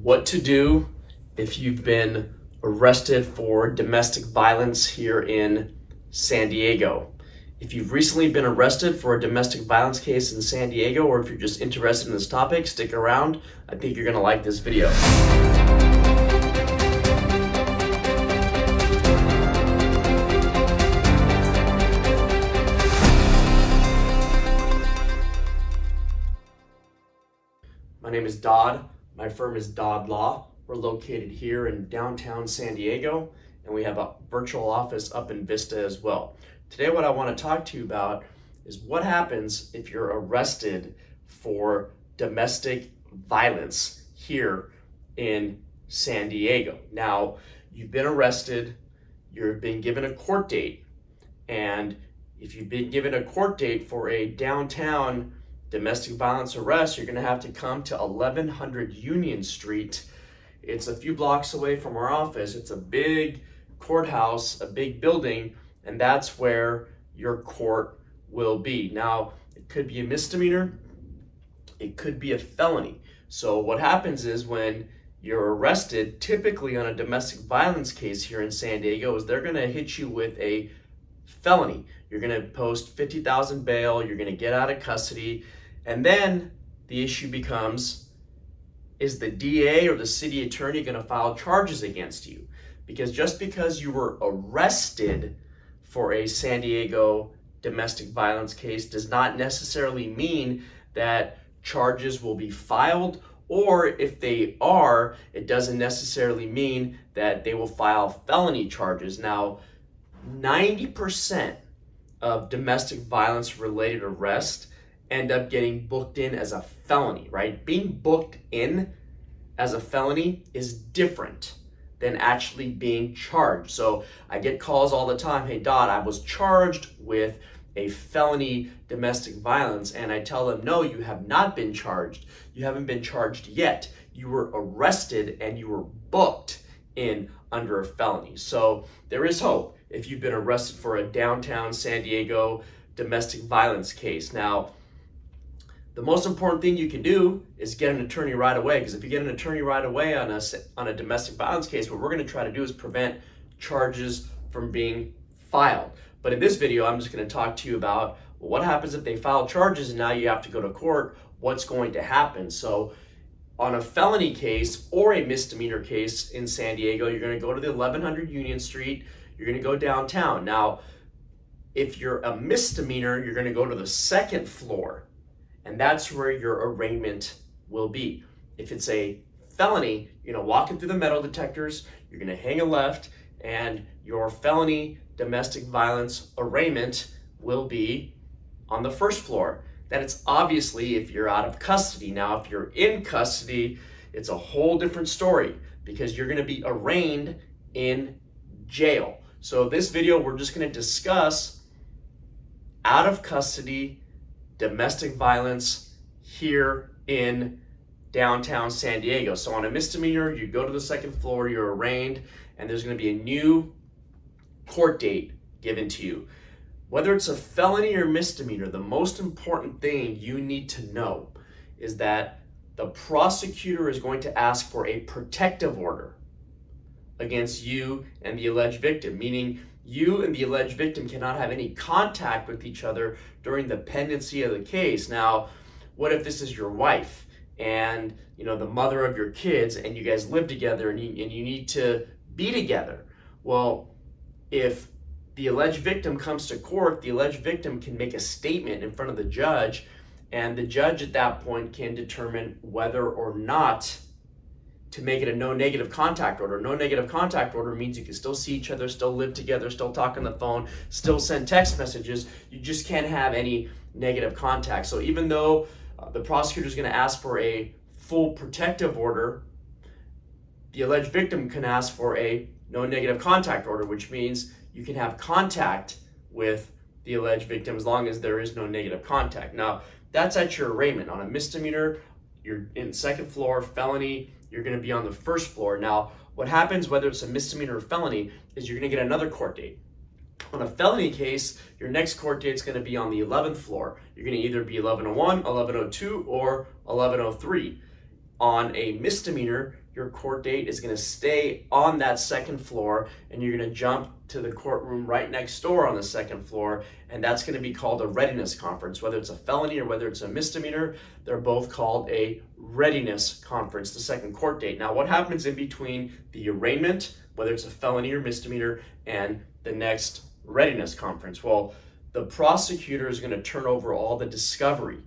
What to do if you've been arrested for domestic violence here in San Diego. If you've recently been arrested for a domestic violence case in San Diego, or if you're just interested in this topic, stick around. I think you're gonna like this video. My name is Dod. My firm is Dod Law. We're located here in downtown San Diego, and we have a virtual office up in Vista as well. Today, what I want to talk to you about is what happens if you're arrested for domestic violence here in San Diego. Now, you've been arrested, you've been given a court date, and if you've been given a court date for a downtown domestic violence arrest, you're going to have to come to 1100 Union Street. It's a few blocks away from our office. It's a big courthouse, a big building, and that's where your court will be. Now, it could be a misdemeanor, it could be a felony. So what happens is when you're arrested, typically on a domestic violence case here in San Diego, is they're going to hit you with a felony. You're going to post $50,000 bail, you're going to get out of custody, and then the issue becomes, is the DA or the city attorney going to file charges against you? Because just because you were arrested for a San Diego domestic violence case does not necessarily mean that charges will be filed, or if they are, it doesn't necessarily mean that they will file felony charges. Now, 90% of domestic violence related arrests end up getting booked in as a felony, right? Being booked in as a felony is different than actually being charged. So I get calls all the time, hey Dod, I was charged with a felony domestic violence, and I tell them, no, you have not been charged. You haven't been charged yet. You were arrested and you were booked in under a felony. So there is hope if you've been arrested for a downtown San Diego domestic violence case. Now, the most important thing you can do is get an attorney right away, because if you get an attorney right away on a domestic violence case, what we're going to try to do is prevent charges from being filed. But in this video, I'm just going to talk to you about what happens if they file charges and now you have to go to court. What's going to happen? So on a felony case or a misdemeanor case in San Diego, you're going to go to the 1100 Union Street. You're going to go downtown. Now, if you're a misdemeanor, you're going to go to the second floor, and that's where your arraignment will be. If it's a felony, you're going to walk in through the metal detectors, you're going to hang a left, and your felony domestic violence arraignment will be on the first floor. That it's obviously if you're out of custody. Now, if you're in custody, it's a whole different story, because you're going to be arraigned in jail. So this video, we're just going to discuss out of custody domestic violence here in downtown San Diego. So on a misdemeanor, you go to the second floor, you're arraigned, and there's going to be a new court date given to you. Whether it's a felony or misdemeanor, the most important thing you need to know is that the prosecutor is going to ask for a protective order against you and the alleged victim, meaning you and the alleged victim cannot have any contact with each other during the pendency of the case. Now, what if this is your wife and the mother of your kids, and you guys live together and you need to be together? Well, if the alleged victim comes to court, the alleged victim can make a statement in front of the judge, and the judge at that point can determine whether or not to make it a no negative contact order. No negative contact order means you can still see each other, still live together, still talk on the phone, still send text messages. You just can't have any negative contact. So even though the prosecutor is going to ask for a full protective order, the alleged victim can ask for a no negative contact order, which means you can have contact with the alleged victim as long as there is no negative contact. Now, that's at your arraignment. On a misdemeanor, you're in second floor. Felony, you're going to be on the first floor. Now, what happens, whether it's a misdemeanor or felony, is you're going to get another court date. On a felony case, your next court date is going to be on the 11th floor. You're going to either be 1101, 1102, or 1103. On a misdemeanor, your court date is going to stay on that second floor, and you're going to jump to the courtroom right next door on the second floor, and that's going to be called a readiness conference. Whether it's a felony or whether it's a misdemeanor, they're both called a readiness conference, the second court date. Now, what happens in between the arraignment, whether it's a felony or misdemeanor, and the next readiness conference? Well, the prosecutor is going to turn over all the discovery.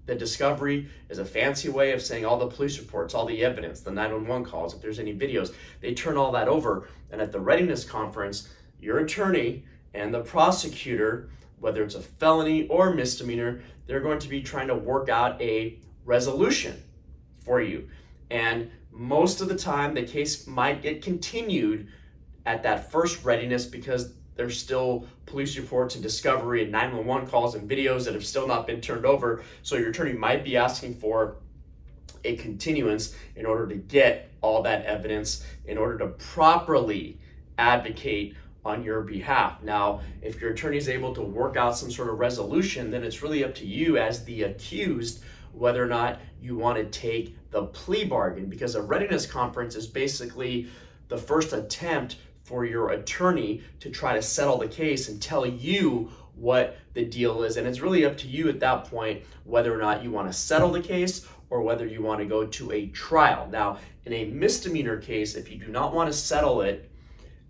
The discovery is a fancy way of saying all the police reports, all the evidence, the 911 calls, if there's any videos. They turn all that over, and at the readiness conference, your attorney and the prosecutor, whether it's a felony or misdemeanor, they're going to be trying to work out a resolution for you. And most of the time, the case might get continued at that first readiness because there's still police reports and discovery and 911 calls and videos that have still not been turned over. So your attorney might be asking for a continuance in order to get all that evidence, in order to properly advocate on your behalf. Now, if your attorney is able to work out some sort of resolution, then it's really up to you as the accused whether or not you want to take the plea bargain, because a readiness conference is basically the first attempt for your attorney to try to settle the case and tell you what the deal is. And it's really up to you at that point whether or not you want to settle the case or whether you want to go to a trial. Now, in a misdemeanor case, if you do not want to settle it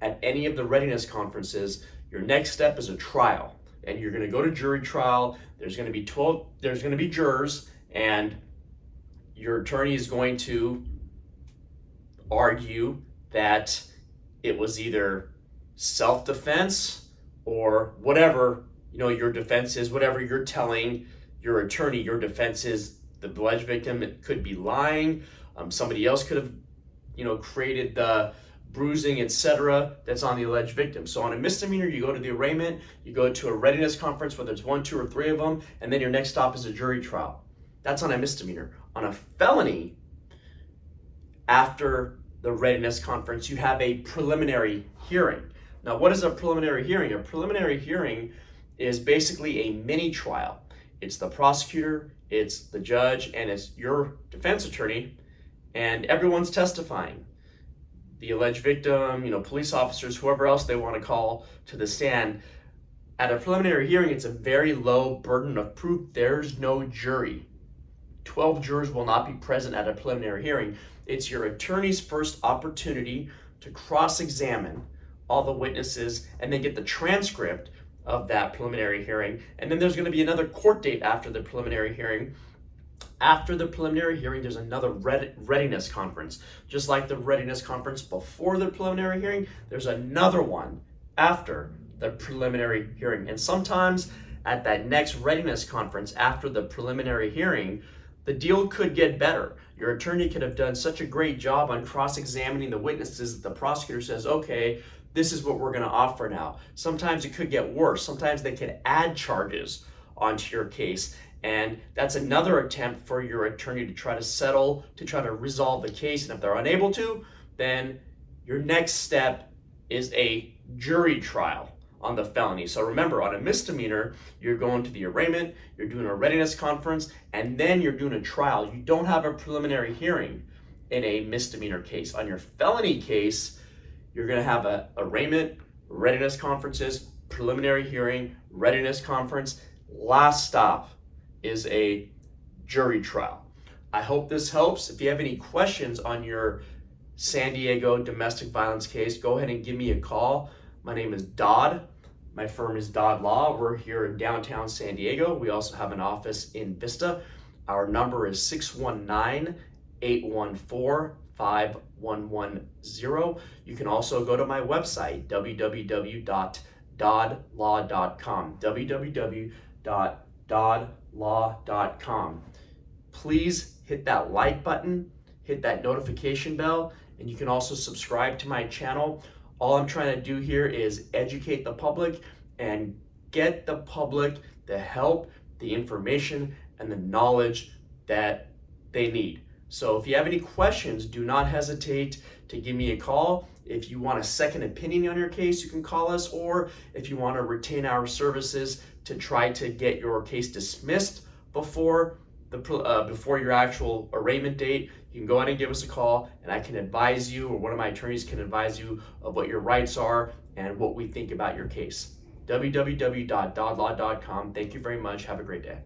at any of the readiness conferences, your next step is a trial. And you're going to go to jury trial. There's going to be jurors, and your attorney is going to argue that it was either self-defense or whatever, your defense is, whatever you're telling your attorney, your defense is the alleged victim. It could be lying. Somebody else could have, created the bruising, etc. that's on the alleged victim. So on a misdemeanor, you go to the arraignment, you go to a readiness conference, whether it's 1, 2, or 3 of them, and then your next stop is a jury trial. That's on a misdemeanor. On a felony, after the readiness conference, you have a preliminary hearing. Now, what is a preliminary hearing? A preliminary hearing is basically a mini trial. It's the prosecutor, it's the judge, and it's your defense attorney, and everyone's testifying. The alleged victim, police officers, whoever else they want to call to the stand. At a preliminary hearing, it's a very low burden of proof. There's no jury. 12 jurors will not be present at a preliminary hearing. It's your attorney's first opportunity to cross-examine all the witnesses and then get the transcript of that preliminary hearing. And then there's going to be another court date after the preliminary hearing. After the preliminary hearing, there's another readiness conference. Just like the readiness conference before the preliminary hearing, there's another one after the preliminary hearing. And sometimes at that next readiness conference after the preliminary hearing, the deal could get better. Your attorney could have done such a great job on cross-examining the witnesses that the prosecutor says, okay, this is what we're going to offer now. Sometimes it could get worse. Sometimes they could add charges onto your case. And that's another attempt for your attorney to try to settle, to try to resolve the case. And if they're unable to, then your next step is a jury trial on the felony. So remember, on a misdemeanor, you're going to the arraignment, you're doing a readiness conference, and then you're doing a trial. You don't have a preliminary hearing in a misdemeanor case. On your felony case, you're going to have a arraignment, readiness conferences, preliminary hearing, readiness conference. Last stop is a jury trial. I hope this helps. If you have any questions on your San Diego domestic violence case, go ahead and give me a call. My name is Dod. My firm is Dod Law. We're here in downtown San Diego. We also have an office in Vista. Our number is 619-814-5110. You can also go to my website, www.dodlaw.com, www.dodlaw.com. Please hit that like button, hit that notification bell, and you can also subscribe to my channel. All I'm trying to do here is educate the public and get the public the help, the information, and the knowledge that they need. So if you have any questions, do not hesitate to give me a call. If you want a second opinion on your case, you can call us, or if you want to retain our services to try to get your case dismissed before your actual arraignment date, you can go ahead and give us a call, and I can advise you, or one of my attorneys can advise you of what your rights are and what we think about your case. www.dodlaw.com. Thank you very much. Have a great day.